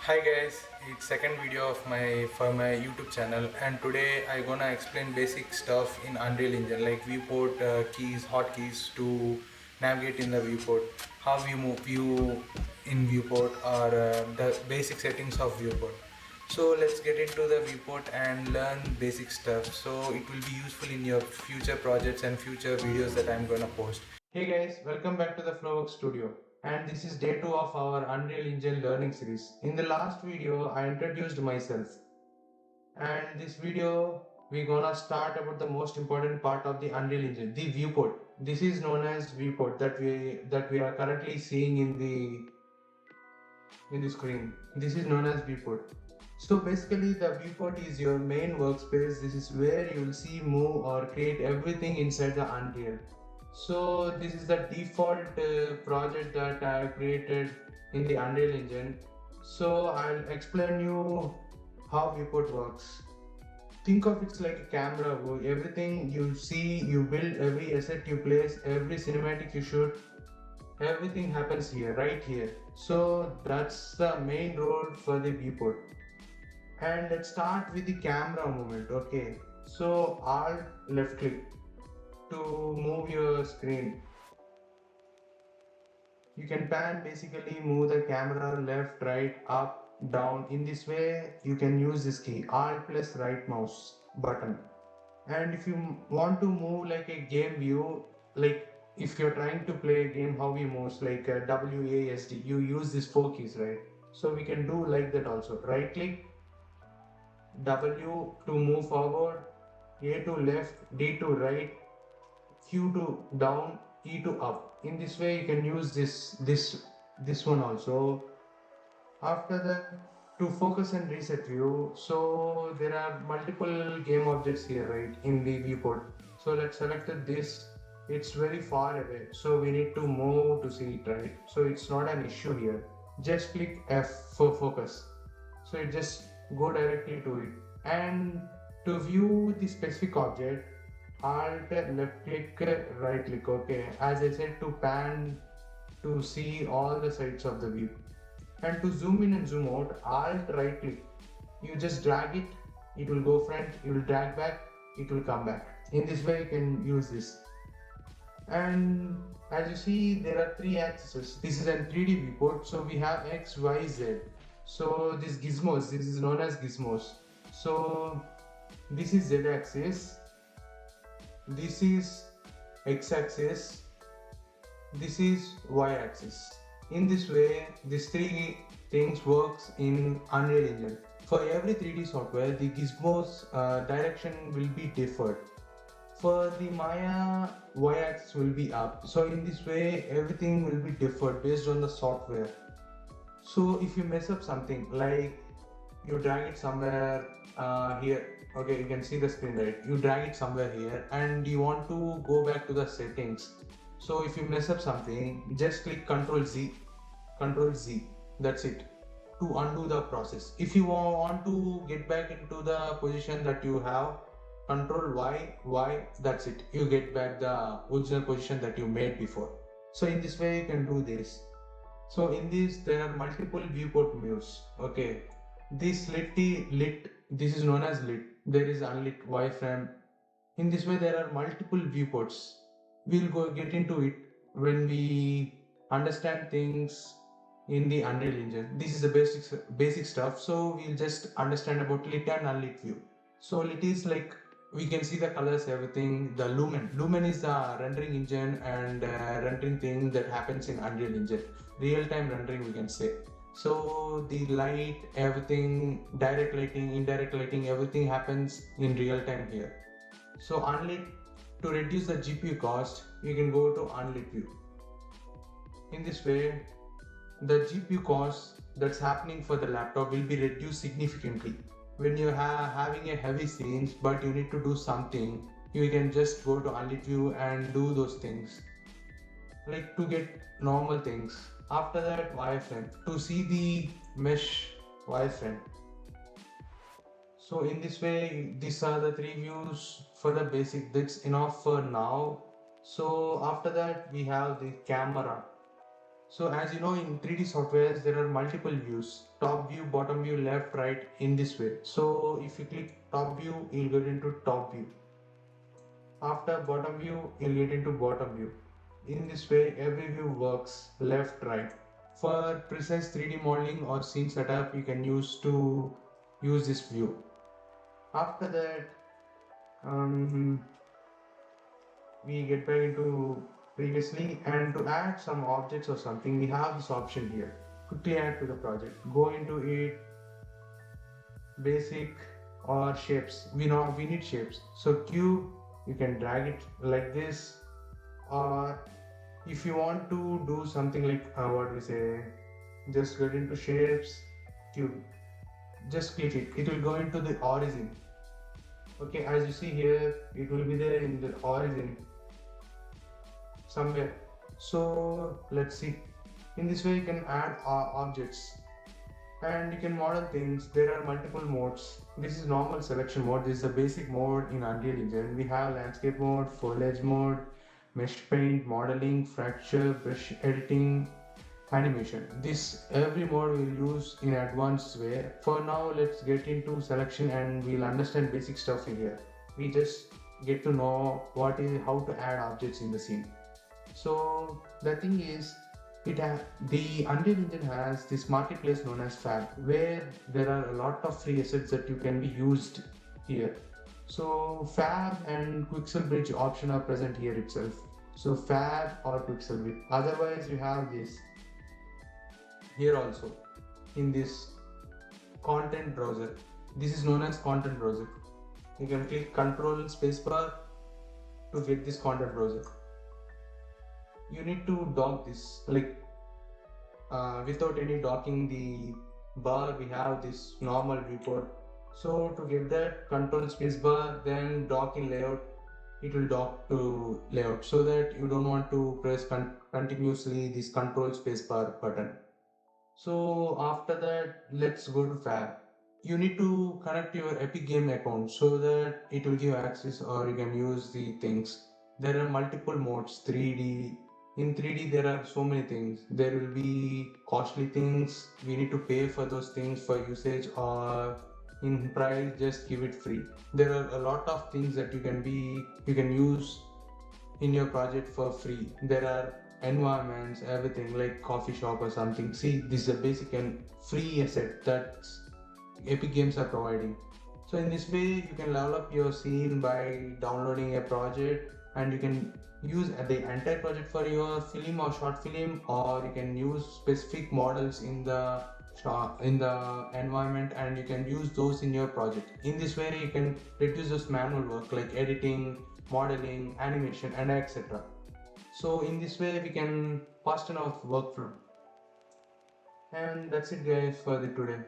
Hi guys, it's second video of my YouTube channel, and today I gonna explain basic stuff in Unreal Engine like viewport keys, hotkeys to navigate in the viewport, how you move view in viewport, or the basic settings of viewport. So let's get into the viewport and learn basic stuff. So it will be useful in your future projects and future videos that I'm gonna post. Hey guys, welcome back to the Flowworks Studio, and this is day 2 of our Unreal Engine learning series. In the last video, I introduced myself, and this video we're gonna start about the most important part of the Unreal Engine, the viewport. This is known as viewport that we are currently seeing in the screen. This is known as viewport. So basically the viewport is your main workspace. This is where you will see, move or create everything inside the Unreal. So this is the default project that I have created in the Unreal Engine. So I'll explain you how viewport works. Think of it like a camera where everything you see, you build, every asset you place, every cinematic you shoot, everything happens here, right here. So that's the main role for the viewport. And let's start with the camera movement. Okay, so Alt left click to move your screen. You can pan, basically move the camera left, right, up, down. In this way you can use this key Alt plus right mouse button. And if you want to move like a game view, like if you're trying to play a game, how we move, like WASD, you use these four keys, right? So we can do like that also. Right click, W to move forward, A to left, D to right, Q to down, E to up. In this way you can use this one also. After that, to focus and reset view, so there are multiple game objects here, right, in the viewport. So let's select this. It's very far away, so we need to move to see it, right? So it's not an issue here. Just click F for focus. So it just go directly to it. And to view the specific object, Alt left click, right click. Okay, as I said, to pan to see all the sides of the view. And to zoom in and zoom out, Alt right click. You just drag it, it will go front, you will drag back, it will come back. In this way you can use this. And as you see, there are three axes. This is a 3D viewport, so we have X, Y, Z. So this gizmos, this is known as gizmos. So this is Z axis, this is X axis, this is Y axis. In this way, these three things works in Unreal Engine. For every 3D software, the gizmos direction will be differed. For the Maya, y-axis will be up. So in this way, everything will be differed based on the software. So if you mess up something, like you drag it somewhere here, okay, you can see the screen, right? You drag it somewhere here and you want to go back to the settings. So if you mess up something, just click Ctrl Z, Ctrl Z, that's it, to undo the process. If you want to get back into the position that you have, Control Y, that's it. You get back the original position that you made before. So in this way you can do this. So in this there are multiple viewport views. Okay, this lit, this is known as lit. There is unlit, wireframe. In this way there are multiple viewports. We'll go get into it when we understand things in the Unreal Engine. This is the basic stuff. So we'll just understand about lit and unlit view. So lit is like we can see the colors, everything. The lumen is the rendering engine and rendering thing that happens in Unreal Engine, real-time rendering we can say. So the light, everything, direct lighting, indirect lighting, everything happens in real time here. So unlit, to reduce the GPU cost, you can go to unlit view. In this way, the GPU cost that's happening for the laptop will be reduced significantly. When you're having a heavy scenes but you need to do something, you can just go to unlit view and do those things, like to get normal things. After that, wireframe, to see the mesh wireframe. So in this way, these are the three views for the basic. That's enough for now. So after that we have the camera. So as you know, in 3D softwares, there are multiple views: top view, bottom view, left, right, in this way. So if you click top view, you'll get into top view. After bottom view, you'll get into bottom view. In this way, every view works left, right. For precise 3D modeling or scene setup, you can use this view. After that, um, we get back into previously, and to add some objects or something, we have this option here. Quickly add to the project. Go into it, basic or shapes. We need shapes. So cube, you can drag it like this, or if you want to do something like what we say, just get into shapes, cube. Just click it. It will go into the origin. Okay, as you see here, it will be there in the origin somewhere. So let's see. In this way, you can add objects and you can model things. There are multiple modes. This is normal selection mode. This is the basic mode in Unreal Engine. We have landscape mode, foliage mode, mesh paint, modeling, fracture, brush editing, animation. This every mode we'll use in advanced way. For now, let's get into selection and we'll understand basic stuff here. We just get to know how to add objects in the scene. So the thing is, the Unreal Engine has this marketplace known as Fab, where there are a lot of free assets that you can be used here. So Fab and Quixel Bridge option are present here itself. So Fab or Quixel Bridge. Otherwise, you have this here also in this content browser. This is known as content browser. You can click Control Spacebar to get this content browser. You need to dock this, like without any docking the bar, we have this normal viewport. So to get that, Control Spacebar, then dock in layout. It will dock to layout, so that you don't want to press continuously this Control Spacebar button. So after that, let's go to Fab. You need to connect your Epic Game account so that it will give access or you can use the things. There are multiple modes, 3D. In 3D, there are so many things. There will be costly things. We need to pay for those things for usage, or in price, just give it free. There are a lot of things that you can use in your project for free. There are environments, everything like coffee shop or something. See, this is a basic and free asset that Epic Games are providing. So in this way, you can level up your scene by downloading a project, and you can use the entire project for your film or short film, or you can use specific models in the environment, and you can use those in your project. In this way, you can reduce this manual work like editing, modeling, animation, and etc. So in this way, we can fasten our workflow. And that's it, guys, for the today.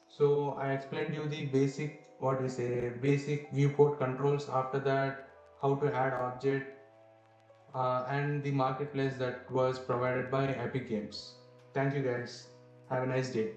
So I explained you the basic viewport controls. After that, how to add object, and the marketplace that was provided by Epic Games. Thank you, guys. Have a nice day.